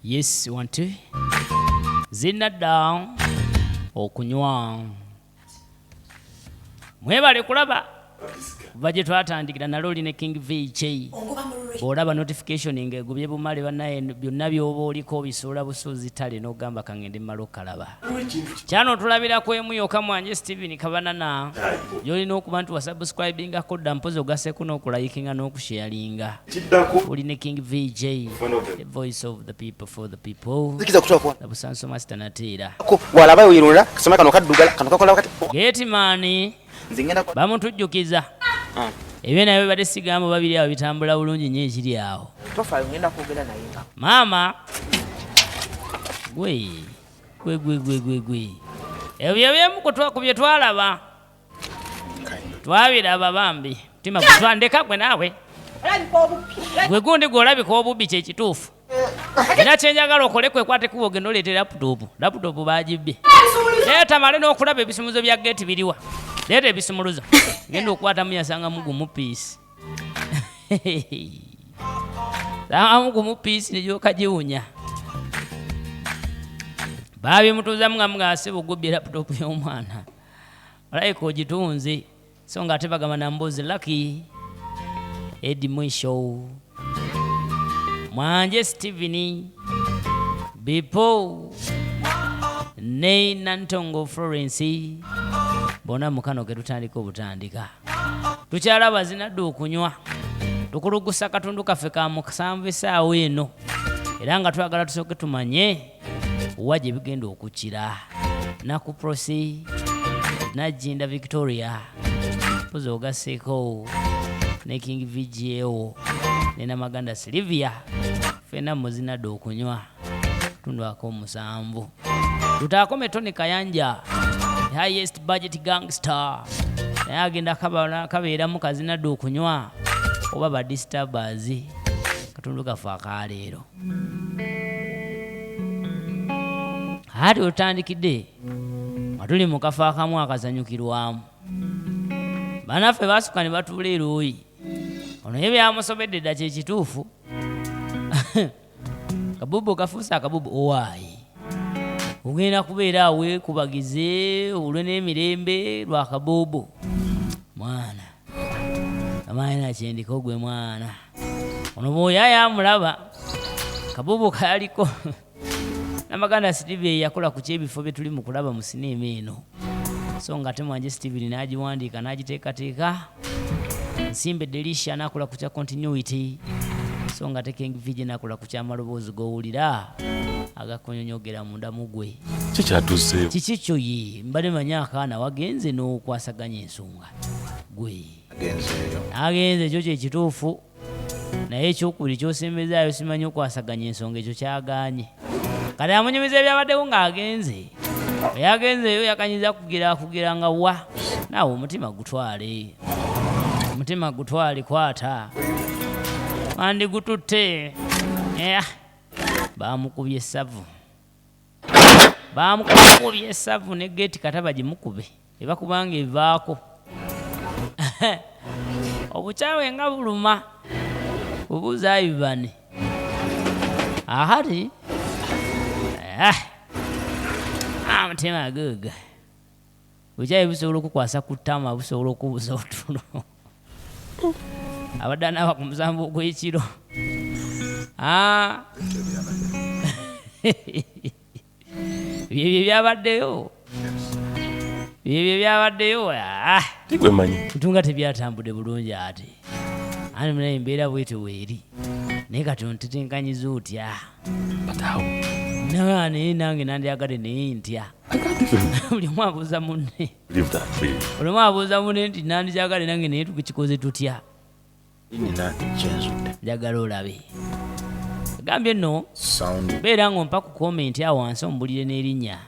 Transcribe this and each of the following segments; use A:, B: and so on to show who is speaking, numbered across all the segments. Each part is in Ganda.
A: Yes, you want to? Zina down. Okunywa. Mwebale kulaba. Vaje twatandikira nalo line King VJ. Olaba notification ngegubye bumale banaye byonna byoba oliko bisula busuzi tale n'ogamba kangende malo kalaba. Kyano tulabira ku emu yoka mwanje Steven Kabanana. Yolina okuba nti wasubscribing akodda mpozi ogaseko n'okulayikinga n'okusharinga. Oline King VJ, the voice of the people for the people. Nabusanso master natera.
B: Walaba oyirula kasoma kano kaddugala kano kakola wakati.
A: Gate man.
B: Nzingenda
A: bamutujjukiza. Ebyo nabyo bade sigambo babiri awo bitambula bulungi nnyo ekiri awo.
B: Profile ngenda kwogera naye.
A: Mama. Gwe. Ebyo byemukutwa ku bye twalaba. Twabiraba bambi. Tima kutwandeka gwe naawe. Gwe gundi gw'olabika obubi kye kituufu. Era kyenjagala okole kwekwate kuba ogenda oleeta laputopu. Laputopu baagibbe. Leeta male n'okulaba ebisumuzo bya gate biriwa. Leeta ebisumuluzo. Genda okwata muyasanga mugumu piisi. Sanga mugumu piisi negyoka giwunya. Baabimutuuzamu nga mugase bugubbye laputopu y'omwana. Olayika ogitunze. So nga ate bagamba na Mbozi Lucky. Eddie Mwisho. Mwanje Steven. Bipo. Nei Nantongo Florence. Bona mukano ke tutandika obutandika. Tukyalaba zinadde okunywa. Tukulugusa katundu kaffe ka mukasanvu essaawa eno. Era nga twagala tusooke tumanye waje bigenda okukira. Nakuprosi. Najinda Victoria. Pozi ogaseko. Ne King VGO. Ne Namaganda Sylvia. Fena muzinadde okunywa. Tundu ak'omusanvu. Tutakome Tony Kayanja. Highest budget gangster. Naye agenda kabeera mu kazinadde okunywa oba ba disturbers. Katundu kaffe akaleero. Hati otandikidde nga tuli mu kafo akamu akazanyukirwamu. Banaffe baasuka ne batuula eruuyi. Ono ye byamusobedde dda kye kituufu. Kabubu kafuusa akabubu owaayi. Ugenda kubeera awe kubagize olwe n'emirembe lwa kabobo. Mwana. Amaina kyendiko gwe mwana. Ono bw'oyaya amulaba. Kabobo kaliko. Namaganda Steve yakola ku kyebifo bye tuli mu kulaba mu sinema eno. So nga ate mwanje Steven n'agiwandiika n'agiteekateeka. Nsimbe Delisha n'akola ku kya continuity. So nga ate King VJ n'akola ku kyamaloboozi g'owulira. Agakunyonyogera munda mugwe.
C: Kikyatuze.
A: Kiki kyo ye mbale manya akaana wagenze n'okwasaganya ensonga. Gwe. Agenze ekyo kye kituufu. Naye ekyokubiri ky'osembezaayo simanyi okwasaganya ensonga ekyo kyagaanye. Kale amunyumiza ebyabaddewo ng'agenze. Yagenzeyo yakanyiza kugira nga wa. Naawe omutima gutwale. Omutima gutwale kwata. Mandi gututte. Bamukubye essavu. Bamukubye essavu ne gate kataba gimukube. Eba kubanga evaako. Obukyawe nga buluma. Obuuza ibane. Ahati. Mutima guga. Bukyawe busobola okukwasa ku ttama busobola okubuuza otulo. Abadde anaaba ku musanvu ogw'ekiro. Byebyo byabaddeyo. Byebyo byabaddeyo.
C: Tigwemanyi.
A: Ntunga tebyatambudde bulungi ate. Ani munaye embeera bwetyo weeri. Naye kati ontetenkanyiza otya.
C: Batawo.
A: Naye nange nandyagadde naye ntya. Buli omu abuuza munne. Buli omu abuuza munne nti nandikyagale nange naye tukikoze tutya.
B: Nina kyenzudde.
A: Njagala olabe. Gambye nno beera ng'ompa ku komenti awo wansi ombulire n'erinnya.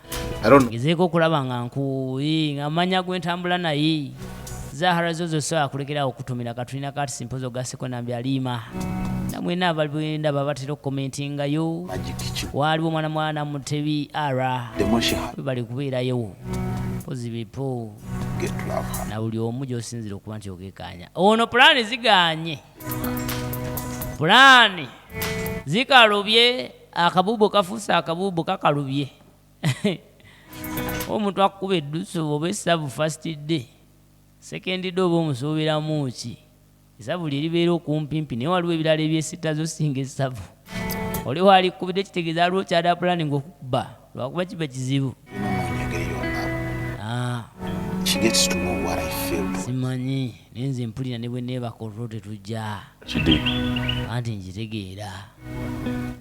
A: Ngezeeko okulaba nga nga mmanya gwentambula naye. Zahara zo sosobola kulekerawo okutumira katulina kati simpozo gaseko nambi alima. Namwena abaliwenda babatera okukomentingayo. Waaliwo mwana Mutebi Ara. Bali kubeerayo. Pozi bipo. Na buli omu gy'osinzira okuba nti okekanya. Ono pulaani ziganye. Pulaani zikalubye akabuubo kafuusa akabuubo kakalubye omuntu akuba eddusu oba essabu first day second day oba omusuubiramu ki essabu lye libeera okumpimpi naye waliwo ebirala ebyesita zosinga essabu oli waalikubidde kitegeeza aliwo kyada planning okukuba lwakuba kiba kizibu simanyi naye nze mpulira ne bwe neebaka olwo tetujja anti nkitegeera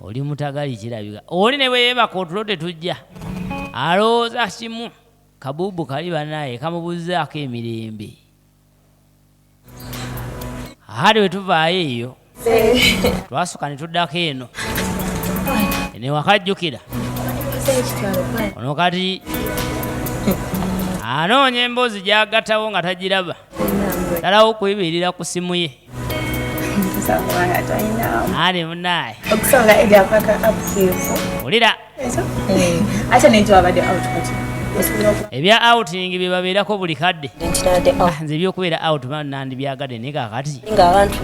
A: oli mutagali kirabika oli ne bwe yeebaka otulo tetujja alowooza kimu kabuubu kali banaye kamubuzaako emirembe ate bwe tuvaayo eyo twasooka ne tuddako eno newakajjukira ono kati anoonya emboozi gyagattawo nga tagiraba talawo okwebeerera ku simu ye ate munaye olira ebya outing bye babeerako buli kadde nze ebyokubeera out nandibyagadde naye kakati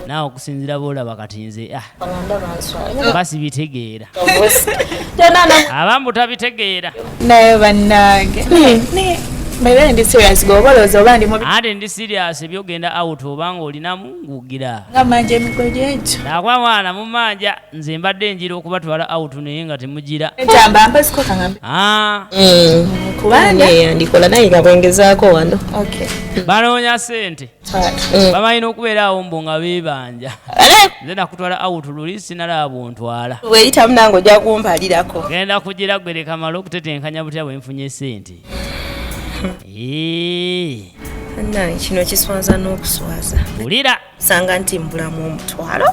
A: naawe okusinzira boolaba kati nze basibitegeera abambu tabitegeera
D: naye bannange Mbere ndi serious go baloza obandi mu
A: ate ndi serious ebyogenda out obanga olinamu ngugira
D: ngamanje emikojejo
A: nakwa mwana mu manja nze mbadde njira okubatwala out naye nga temugira
D: etamba mpasiko kangambe
E: kubanga yandikola naye kabwengezaako wano
D: okay
A: banoonya sente bamalina okubeera awo mbo nga beebanja nze nakutwala out luli sinalaba ntwala
E: weeyitamu nange ojja kumpalirako
A: genda kugira gwe leka mala okutetenkanya butya bwe nfunye sente
E: naye kino kiswaza n'okuswaza
A: wulira
E: sanga nti mbulamu omutwalo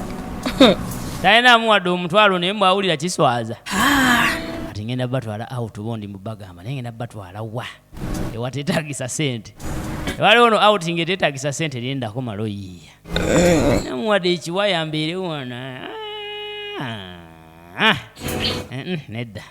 A: talinamu wadde omutwalo naye mbwawulira kiswaza ati ngenda batwala out bondi mubagamba naye ngenda batwala wa ewatetagisa sente ewali ono outing etetagisa sente lyendako malo yiiya namuwadde ekiwaya mbeere wana nedda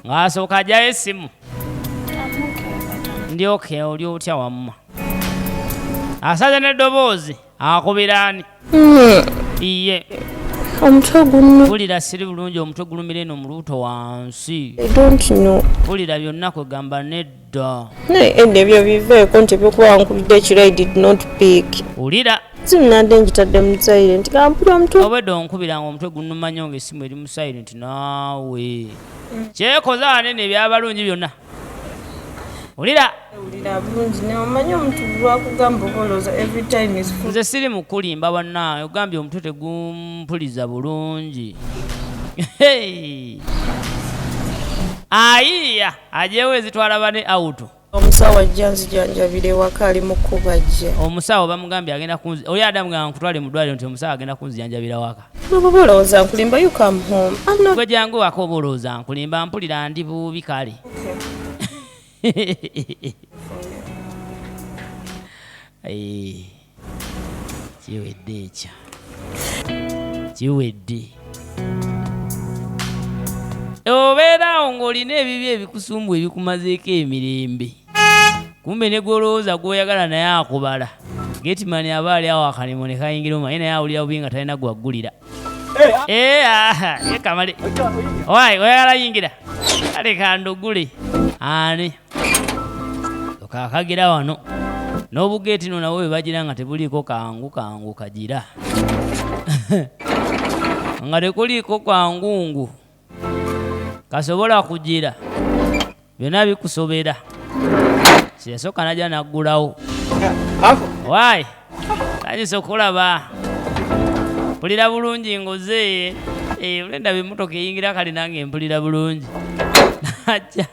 A: ng'asooka jayo essimu ndi okay oli otya wamma asaze n'eddoboozi akubiraani iye
E: omutwe guno
A: pulira siri bulungi omutwe gulumira eno mu lubuto wansi pulira byonna kwegamba nedda
E: ebyo biveeko nti ebyokubankubidde ekiro I did not pick
A: pulira
E: simunadde njitadde mu silent gampulira omutwe
A: obwedde onkubiranga omutwe gunumanyo ng'essimu eri mu silent naawe kyekoze anene ebyabalungi byonna ulira
E: bulungi namanyi omuntu lwakugamba obolooza every time is full
A: nze siri mukulimba bannaawe ogambye omutwe tegumpuliza bulungi ayiya ajewo ezitwala bane auto
E: omusawo ajja nzijanjabira ewaka ali mu kubajja
A: omusawo bamugambye agenda kunzi oli adamugamba nkutwale mu ddwaliro nti omusawo agenda kunzijanjabira waka
E: bolowooza nkulimba you come home
A: gwe jangu waka oba olowooza nkulimba mpulira ndi bubi kale kiwedde ekyo kiwedde obeerawo ng'olina ebibi ebikusumbu ebikumazeeko emirembe kumbe ne gwolowooza gw'oyagala naye akubala getimani aba ali awo akalimu ne kayingira omu naye naye awulira bubi nga talina gwaggulira kamale owayi oyagala yingira kale kandugule ani okakagira wano n'obugeeti no nawe bebagira nga tebuliiko kangu kagira nga tekuliiko kangungu kasobola kugira byonna bikusobera siyasooka najja naggulawo waayi tagisa okulaba mpulira bulungi ngoze olendaba emmotoka eyingira kale nange mpulira bulungi najja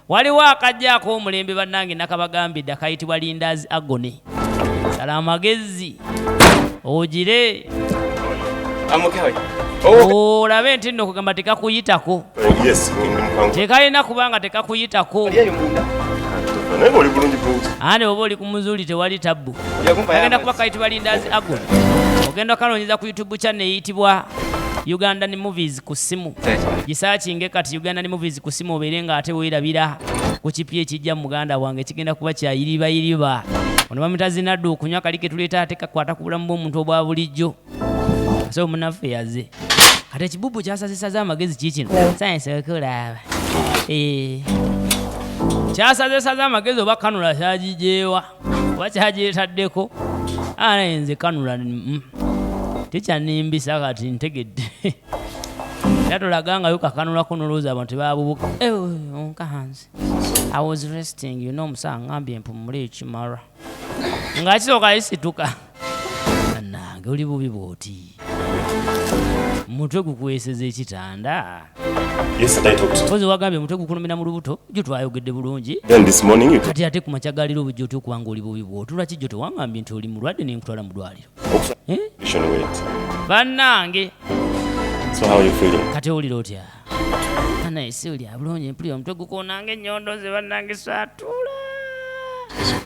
A: waliwo akajjaako omulembe bannange nakabagambidde akayitibwa Linda's Agony sala amagezi ogire olabe nti nno okugamba tekakuyitako tekalina kubanga tekakuyitako ane oba oli ku muzuuli tewali tabbu agenda kuba kayitibwa Linda's Agony ogenda kanoonyeza ku YouTube channel eyitibwa Ugandan movies ku simu gisaakinge kati Ugandan movies ku simu obeere nga ate weerabira ku kipya ekijja mu muganda wange kigenda kuba kyayiribayiriba ono bamutazinadde okunywa kali ke tuleeta ate kakwata ku bulamu bw'omuntu obwa bulijjo so munaffe yaze kati ekibubu kyasazisaza amagezi kiikino sayensi okulaaba kyasazisaza amagezi oba kanula kyagijeewa oba kyagyetaddeko nze kanula tekyanimbisa kati ntegedde era tolagangayo kakanulako nolowooza abantu tebabubuka onkanzi I was resting omusawa ngambye empumule ekimara nga kisooka lisituka nange oli bubi bwoti mutwe gukweseza ekitanda pozi wagambye mutwe gukulumira mu lubuto jo twayogedde bulungi kati ate ku makya galiro obujja oti okubanga oli bubi bwoti lwaki jo tewangambye nti oli mulwadde nenkutwala mu ddwaliro bannange kati owulira otya anaise oli abulungi mpulira omutwe gukonanga ennyondo ze bannange saatula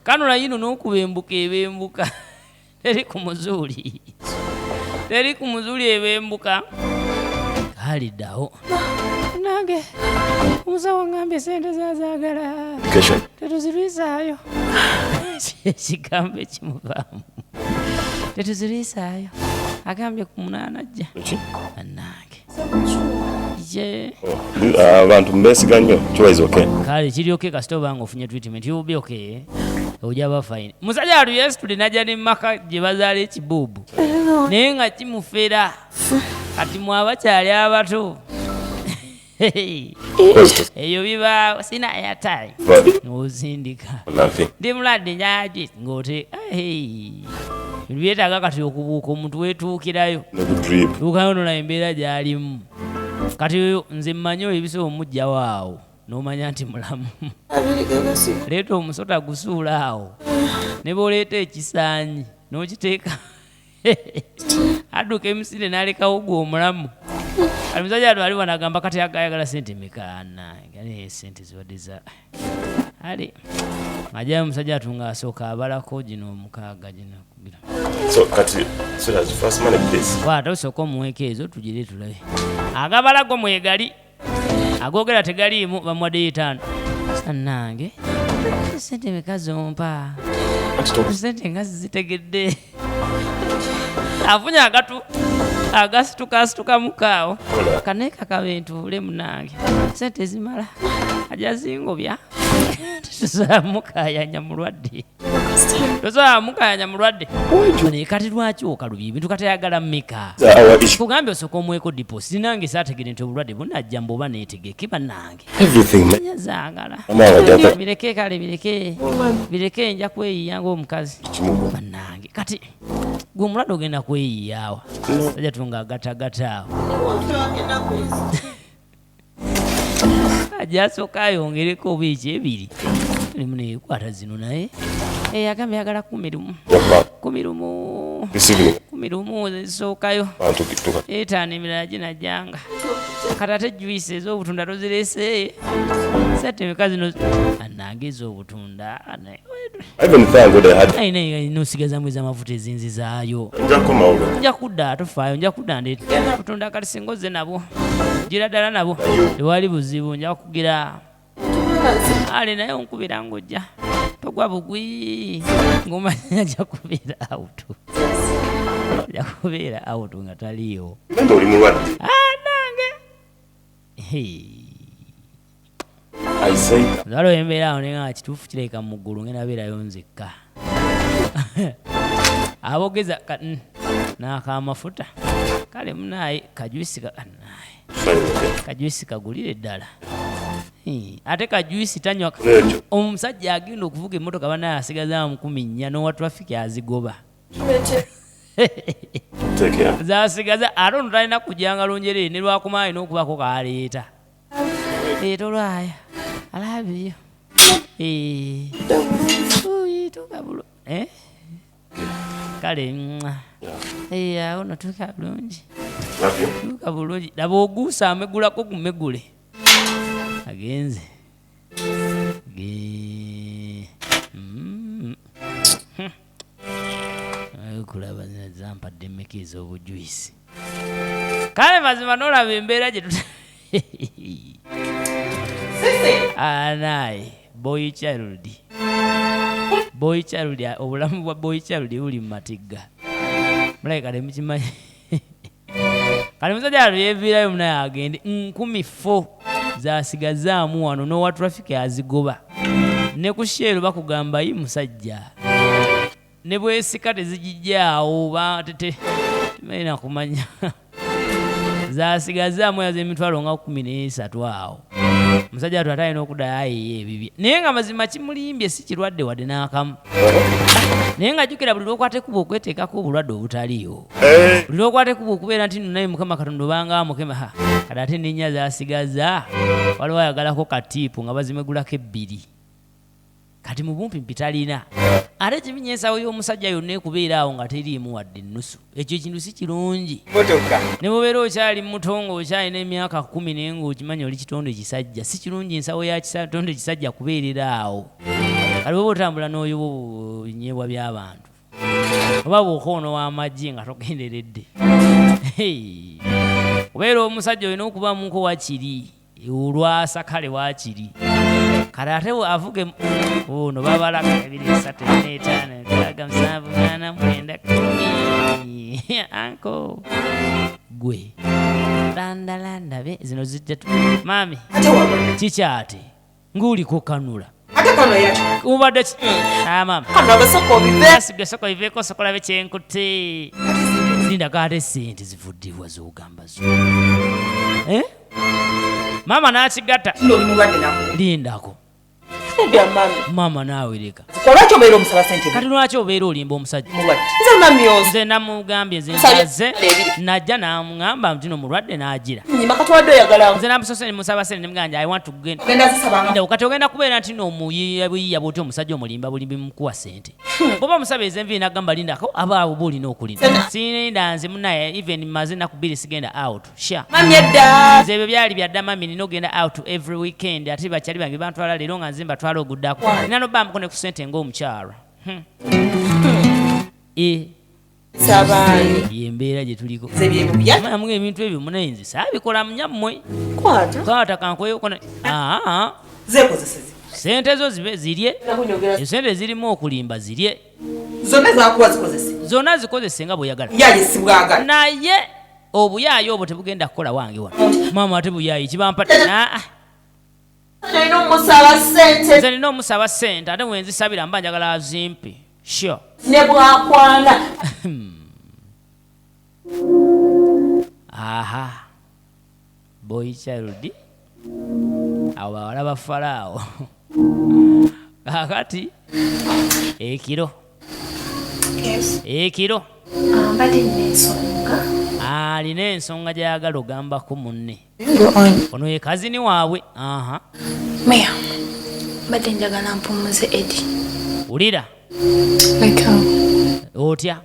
A: kanula yino n'okuba embuka ebembuka teri ku muzuuli ebembuka kaliddawo nange omusawo ngambye sente zazaagala tetuzirwisaayo ekigambo ekimuvaamu tetuzirwisaayo agambye ku munaana ajja annange
C: abantu mbesiga nnyo kiwaiza oke
A: kale kiryoke kasita obanga ofunye treatment you'll okay ojaba fine musajja atu yesterday najja ne maka gye bazaala ekibuubu naye nga kimufera kati mwabakyali abato eyo biba sina airtime ng'ozindika ndi mulwadde nyaje ng'ote byetaaga kati okubuuka omuntu weetuukirayo tuukayo nola embeera gy'alimu kati nze mmanyi ebisobo mujjawo awo n'omanya nti mulamu leeta omusota gusuula awo ne b'oleeta ekisaanyi n'okiteeka adduka emisinde n'alekawo gwe omulamu kati musajja atwali wanagamba kati agayagala sente mekaana gale sente zibadde za ali ajayo musajja atunga asooka abalako gino omukaaga gino kugira kwata osooka omuweeko ezo tugire tulabe agabalago mwegali agogera tegaliimu bamuwaddeyo 5 sannange sente meka zompa sente nga zitegedde afunye agatu agasituka mukaawo kaneeka kabentuule munange sente zimala ajja zingobya tuzamukayanya mulwadde naye kati lwaki okalubi ebintu katayagala mmeka kugambye osooka omweko deposit nange saategere nti obulwadde bunajja mboba neetegeke bannange nyazagala bireke kale bireke nja kweyiya ng'omukazi bannange kati gwe omulwadde ogenda kweyiyaawa ajja tunga agatagata awo ajja asooka ayongereko obiiki 2 limu neekwata zino naye agambye yagala 10 zisookayo 5 emirala ginajjanga kati ate juice ez'obutunda tozireese sente meka zino annange ez'obutunda nosigazamu ez'amafuta ezinzizaayo nja kudda tofaayo nja kudda ndeeta butunda kati singa ozze nabwo gira ddala nabwo tewali buzibu nja kugira ale naye onkubira ng'ojja togwa bugwi ng'omanya ajja kubeera awutu nga taliiwo nange zalo embeera awo nenga kituufu kireeka mu ggulu ngenda beerayo nzekka abogeza n'akamafuta kale munaye kajuisi kagulire ddala ate kajuisi tanywa omusajja agenda okuvuga emmotoka banaye asigaza 4,000 n'owa traffic azigoba zasigaza ate ono talina kujjanga lonjerere ne lwakumaayo n'okubako kaleeta tolwaya alabiyo tukabulo kale awo notuuka bulungi tuuka bulungi laba oguusa amegulako ku megule agenze kulaba zampadde mmeka ez'obujuisi kale mazima n'olaba embeera gye anaye boy child obulamu bwa boy child buli mu matigga mulai kale mukimanyi kale musajja yeviirayo munaye agende 10,000 zasigazaamu wano n'owa traffic azigoba ne ku sheero bakugamba yi musajja ne bwesika tezigijjaawo timanyi kumanya zasigazaamu yazo emitwalo nga 13 awo musajja atu atalina okuddayo ayiye ebibye naye nga mazima kimulimbye si kirwadde wadde n'akamu naye nga jjukira buli lwokwata ekuba okweteekako obulwadde obutaliyo buli lwokwata ekuba okubeera nti naye mukama katonda obanga mukema kati ate n'ennya zasigaza waliwo ayagalako katiipu nga bazimegulako 2 kati mu bumpimpi talina ate kibinya ensawo y'omusajja yonna ekubeera awo nga teriimu wadde ennusu ekyo ekintu si kirungi ne bubeera okyali muto ng'okyalina emyaka 10 naye ng'okimanyi oli kitonde kisajja si kirungi ensawo ya kitonde kisajja kubeerera awo kati oba otambula n'oyoba obunyeebwa by'abantu oba bw'okoono w'amagye nga togenderedde obeera omusajja olina okubamuko wakiri olwasakale wakiri kale ate avuge ono babalaga 2 3 4 5 6 7 8 9 anko gwe landa be zino zijja mami kikyate nguliko kanula
D: ate kano yacho
A: ubadde mama
D: kano abasoko bive
A: soko iveko sokola becyenkutte linda kate sente zivuddibwa zogamba zo mama nakigata
D: ndoli mubadde nako
A: lindako
D: ebya
A: mama naawe leka
D: kolwaki obeera omusaba sente
A: kati lwaki obeera olimba omusajja
D: mubadde nze mami ozo
A: nze namugambye nze najja namugamba nti no mulwadde n'agira
D: nyima katwadde oyagala
A: nze namusose musaba sente nemuganja I want to genda
D: genda zisabanga
A: nda kati ogenda kubeera nti no muyiya bwoti omusajja omulimba bulimbi mukuwa sente boba musaba ezenvi nagamba lindako abaawo bulina okulinda sininda nze munaye even maze naku 2 sigenda out sha
D: mami edda
A: nze ebyo byali byadda mami nina ogenda out every weekend ate bakyali bange bantwala leero nga nze mbatwala oguddako nina nobamukone ku sente ng'omukyala
D: sabani
A: yembeera gye tuliko
D: zebyebubya
A: mamu ebintu ebyo munayinzi saabikola munyammwe
D: kwata
A: kankweyokona
D: zekozesezi
A: sente zo zibe zirye esente zirimu okulimba zirye
D: zonna zakuwa zikozese
A: zonna zikozese nga bweyagala
D: yajesibwagala
A: naye obuyaayi obwo tebugenda kukola wange wano maama ate buyaayi kibampata
D: nina omusaba sente
A: nze nina omusaba sente ate wenzisabira mba njagala azimpe sure
D: ne bwakwana
A: aha boy child awo bawala ba Faraawo kakati ekiro alina ensonga gyayagala ogambako munne ono ye kazini waabwe
F: Mea, mbadde njagala mpumuze Eddie.
A: Ulira?
F: Like how?
A: Otya?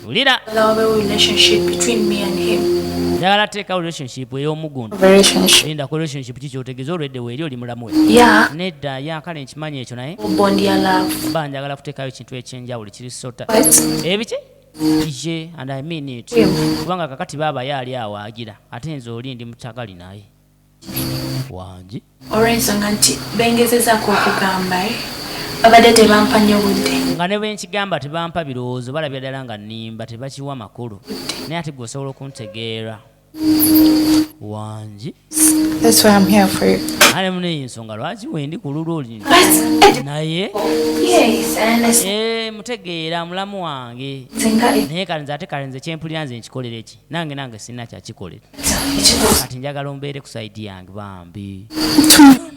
A: Ulira?
F: Love a relationship between me and him.
A: Njagala teeka relationship ey'omugundu.
F: Relationship.
A: Linda ku relationship kiki otegeeza olwedde weeri oli mulamu we.
F: Yeah.
A: Nedda yakale nkimanyi ekyo naye.
F: Bond ya love.
A: Ba njagala kuteekayo ekintu ekyenjawulo kiri sota.
F: What?
A: Ebiki? Ije and I mean it. Kubanga kakati baaba yaali awo agira ate nze oli ndi mutagali naye. Wangi
F: olw'ensonga nti bengezezaako okugamba babadde tebampa nnyo budde
A: nga ne bwenkigamba tebampa birowoozo balabya ddala nga nnimba tebakiwa makulu naye ate gweosobola okuntegeera wangi
F: That's why I'm here for you.
A: ale muneyo ensonga lwaki wendi ku lulu oli naye
F: Yes, I understand.
A: mutegeera mulamu wange naye kale nze ate kale nze kyempulira nze nkikolere ki nange sirina kyakikolera kati njagala ombeere ku saidi yange bambi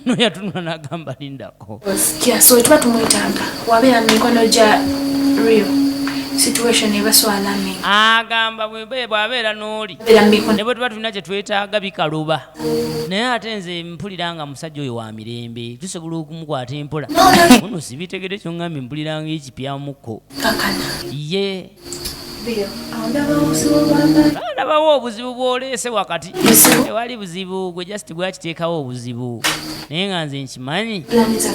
A: noyatunula n'agamba lindako
F: So tuba tumwetaaga wabeera mu mikono gya real situation ebaswalami
A: agamba bw'abeera n'oli
F: beera mu mikono
A: ne bwe tuba tulina kye twetaaga bikaluba naye ate nze mpulira nga musajja oyo wa mirembe tusobola okumukwata empola ono sibitegere kyongambye mpulira nga ekipyamukko
F: kakana
A: ye
F: real ndabawo obuzibu bw'abantu
A: ndabawo obuzibu bw'oleese wakati tewali buzibu gwe just bwakiteekawo obuzibu naye nga nze nkimanyi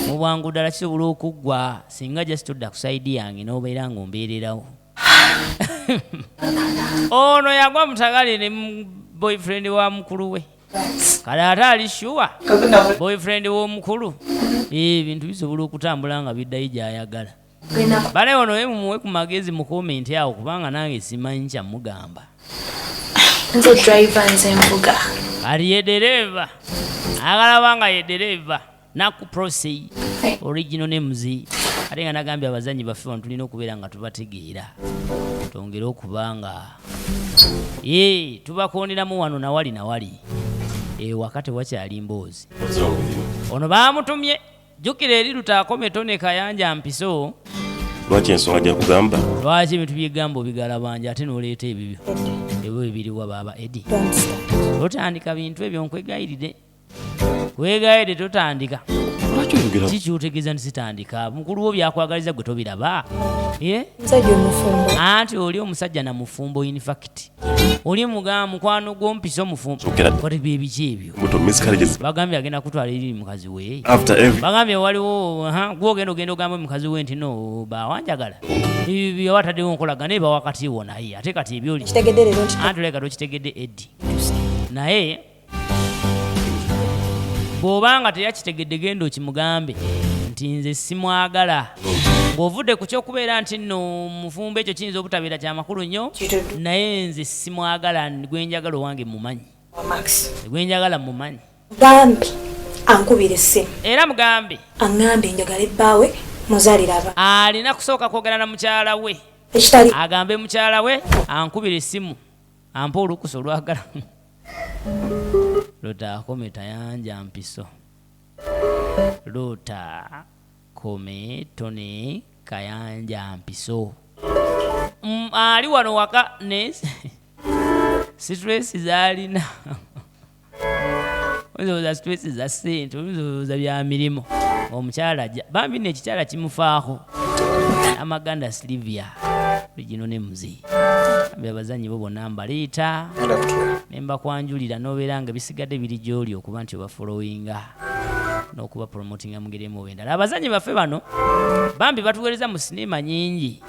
A: mu bwangu ddala kisobola okuggwa singa just odda ku saidi yange n'obeera ng'ombeererawo ono yagwa mutagali ne boyfriend wa mukulu we kale ate ali sure boyfriend w'omukulu ebintu bisobola okutambula nga biddayo gy'ayagala bale ono we mumuwe ku magezi mu komenti awo kubanga nange simanyi kyamugamba
F: nze driver nze mvuga
A: ali ye dereva agalaba nga ye dereva naku prosei original ne muzi ate nga nagambye abazanyi baffe wano tulina okubeera nga tubategeera twongere okubanga tubakonderamu wano nawali wakati wakyali mboozi ono bamutumye jjukira eri Lutakometone Kayanja Mpiso
C: lwaki ensonga gyakugamba
A: lwaki ebintu byegamba obigalabanja ate n'oleeta ebibyo ebyo ebiriwa baba Edi totandika bintu ebyo nkwegayirire kwegayirire totandika kikyutegeeza nti sitandika mukulu wo byakwagaliza gwe tobiraba anti oli omusajja na mufumbo in fact oli mukwano gw'Ompiso omufumbo kati byebiki ebyo bagambye agenda kutwala eri mukazi we bagambye waliwo gwogenda ogamba mukazi we nti no bawanjagala byewataddewo nkolagana eba wakati wo naye ate kati ebyoli anti oleka tokitegedde Edi naye bw'obanga teyakitegedde genda okimugambe nti nze simwagala ng'ovudde ku kyokubeera nti nno mufumbo ekyo kiyinza obutabeera kyamakulu nnyo naye nze simwagala gwenjagala owange mumanyi gwenjagala mumanyi
G: gambi ankubira essimu
A: era mugambe
G: aŋŋambe njagala ebbaawe muzaalira aba
A: alina kusooka kwogera na mukyala we
G: ekitali
A: agambe mukyala we ankubira essimu ampa olukusa olwagala Lutakometone Mpiso Lutakometone Kayanja Mpiso ali wano waka ne stress zalina ozoza stress za sente ozoza bya mirimo omukyala bambi n'ekikyala kimufaako amaganda Silvia Regino ne muzi abazanyi bo bonna mbaliita nemba kwanjulira nobeera nga bisigadde biri gy'oli okuba nti oba followinga n'okuba promotinga mugeremu wendala abazanyi baffe bano bambi batuweereza mu sinema nyingi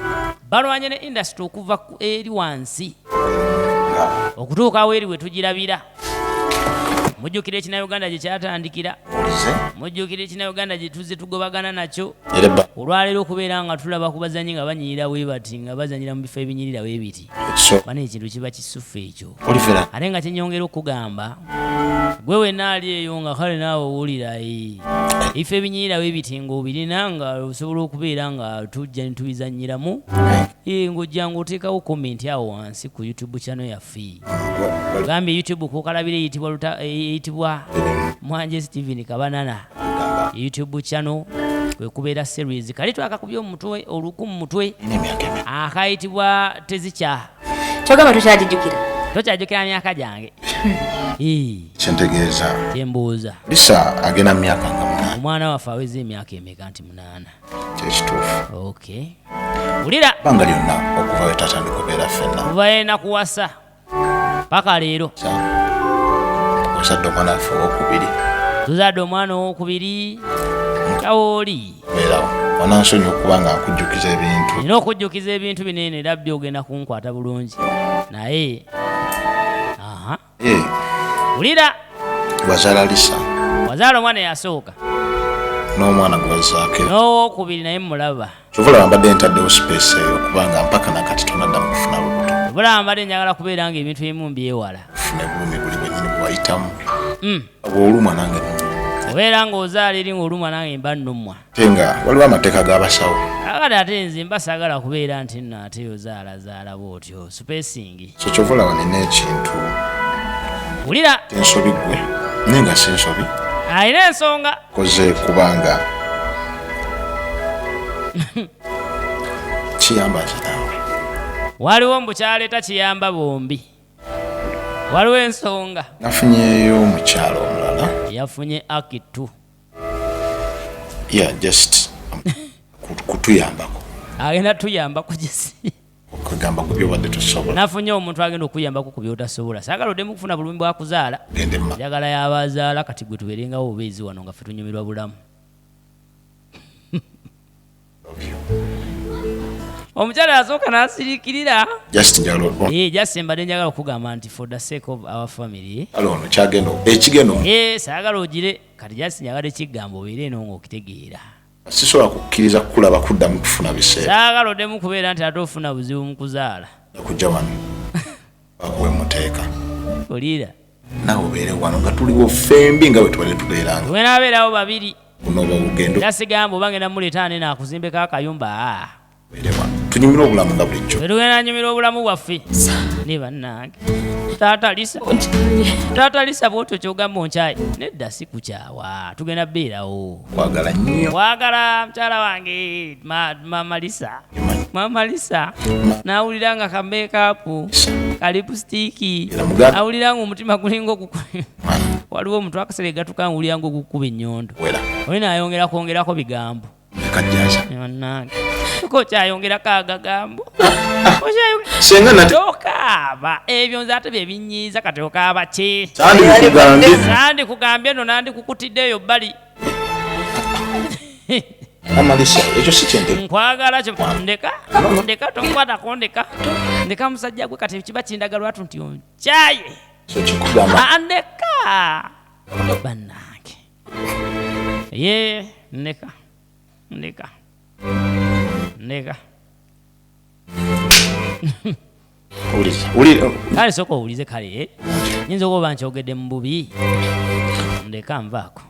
A: balwanye ne industry okuva eri wansi okutuuka awo eri we tugirabira mujjukira ekinauganda gye kyatandikira mujjukira ekinauganda gye tuzze tugobagana nakyo olwaleero okubeera nga tulaba ku bazanyi nga banyiira we bati nga bazanyira mu bifo ebinyirira we biti bana ekintu kiba kisufu ekyo ate nga kyenyongera okugamba gwe wenaali eyo nga kale naawe owulira ebifo ebinyirira we biti ng'obirina nga osobola okubeera nga tujja netubizanyiramu ng'ojja ng'oteekawo komenti awo wansi ku YouTube channel yaffe gambye YouTube kukalabira eyitibwa Mwanje Steven Kabanana YouTube channel kwe kubeera series kali twakakubye omutwe oluku mu mutwe akayitibwa tezikya
G: kyogamba
A: tokyajjukira myaka gyange
H: kyentegeeza
A: kyembuuza
H: lisa agenda mu myaka nga 8
A: omwana waffe aweza emyaka emeka nti 8
H: kyekituufu
A: okay ulira
H: banga lyonna okuva we tatandika okubeera ffenna
A: kuva yena kuwasa paka leero
H: osadde omwana waffe owokubiri
A: tuzadde omwana owokubiri kawooli
H: beerawo onansonyi okuba nga nkujjukiza ebintu
A: nina okujjukiza ebintu binene era byogenda kunkwata bulungi naye ulira
H: wazaala lisa
A: wazaala omwana yasooka
H: n'omwana gwe wazaako
A: n'owokubiri naye mulaba
H: kyovula mbadde ntaddewo space eyo kubanga mpaka nakati tonaddamu kufuna lubuto
A: obulaba mbadde njagala kubeera nga ebintu ebimu mbyewala
H: fune bulumi buli bwennyini bwewayitamu bw'olumwa nange
A: obeera ng'ozaala eri ng'olumwa nange mba nnummwa
H: ate nga waliwo amateeka g'abasawo
A: akati ate nze mba saagala kubeera nti nno ate ozaalazaala bw'otyo spacing
H: so kyovula wanina ekintu
A: wulira
H: ensobi gwe naye nga si nsobi
A: alina ensonga
H: koze kubanga kiyamba kinaawe
A: waliwo mbukyaleeta kiyamba bombi waliwo ensonga
H: nafunyeyo omukyalo omulala
A: yafunye akitu
H: just kutuyambako
A: agenda tuyamba kugisi
H: okugamba ku byobadde tosobola
A: nafunye omuntu agenda okuyambako ku byotasobola saagala oddemu kufuna bulumi bwakuzaala njagala y'abazaala kati gwe tubeerengawo obeezi wano nga ffe tunyumirwa bulamu omukyala asooka n'asirikirira
H: just njalo
A: just mbadde njagala okugamba nti for the sake of our family
H: alono kyagendo ekigendo
A: saagala ogire kati just njagala ekigambo obeere eno ng'okitegeera
H: sisobola kukkiriza kukulaba kuddamu kufuna biseera
A: saagala oddemu kubeera nti ate ofuna buzibu mu kuzaala
H: okujja wano bakuwe muteeka
A: oliira
H: nawe obeere wano nga tuliwo fembi nga bwe tubadde tubeeranga
A: wenaabeerawo babiri
H: bunooba obugendo
A: jasigamba oba ngenda muleetaane naakuzimbeko akayumba
H: obeere wano tunyumire obulamu nga bulijjo
A: tetugenda nyumira obulamu bwaffe ne bannange taata lisa bwotyo kyogamba onkyayi nedda si kukyawa tugenda beerawo
H: kwagala nnyo
A: wagala mukyala wange mama lisa nawulira nga kambeekapu kalipusitiiki awulira nga omutima gulinga waliwo omuntu akaseera gatuka ngawulira nga ogukuba ennyondo oli naayongera kwongerako bigambo bannange kokyayongerako agagambo tokaaba ebyo nze ate byebinyiiza kati okaaba ki sandikugambye no nandikukutiddeeyo bbali
H: amalisa ekyo si kyente
A: nkwagala kyo ndeka tonkwatako ndeka musajja gwe kati kiba kindaga lwatu nti onkyaye ndeka bannange ye ndeka kale soka owulize kale nyinza okuba nkyogedde mu bubi ndeka nvaako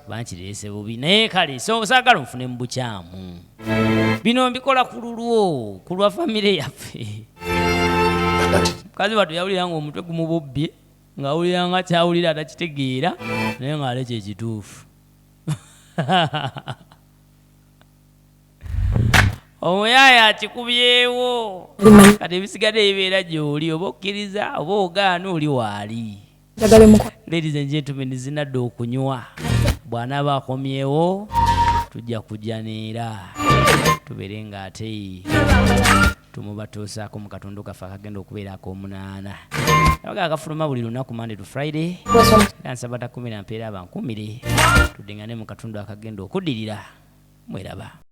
A: bankireese bubi naye kale saagala nfune mu bukyamu bino mbikola ku lulwo ku lwa famire yaffe mukazi wattu yawulira nga omutwe gumubobbye ng'awulira nga kyawulira atakitegeera naye ng'ale kyekituufu omuyaya akikubyewo kati ebisigadde bibeera gy'oli oba okkiriza oba ogaana oli waali ladies and gentlemen zinadde okunywa bw'anaaba akomyewo tujja kujja neera tubeere ng'ate tumubatuusaako mu katundu kaffe akagenda okubeera ak'omunaana abaga akafuluma buli lunaku Monday to Friday kansabata 10 mpeera abankumire tudengane mu katundu akagenda okuddirira mweraba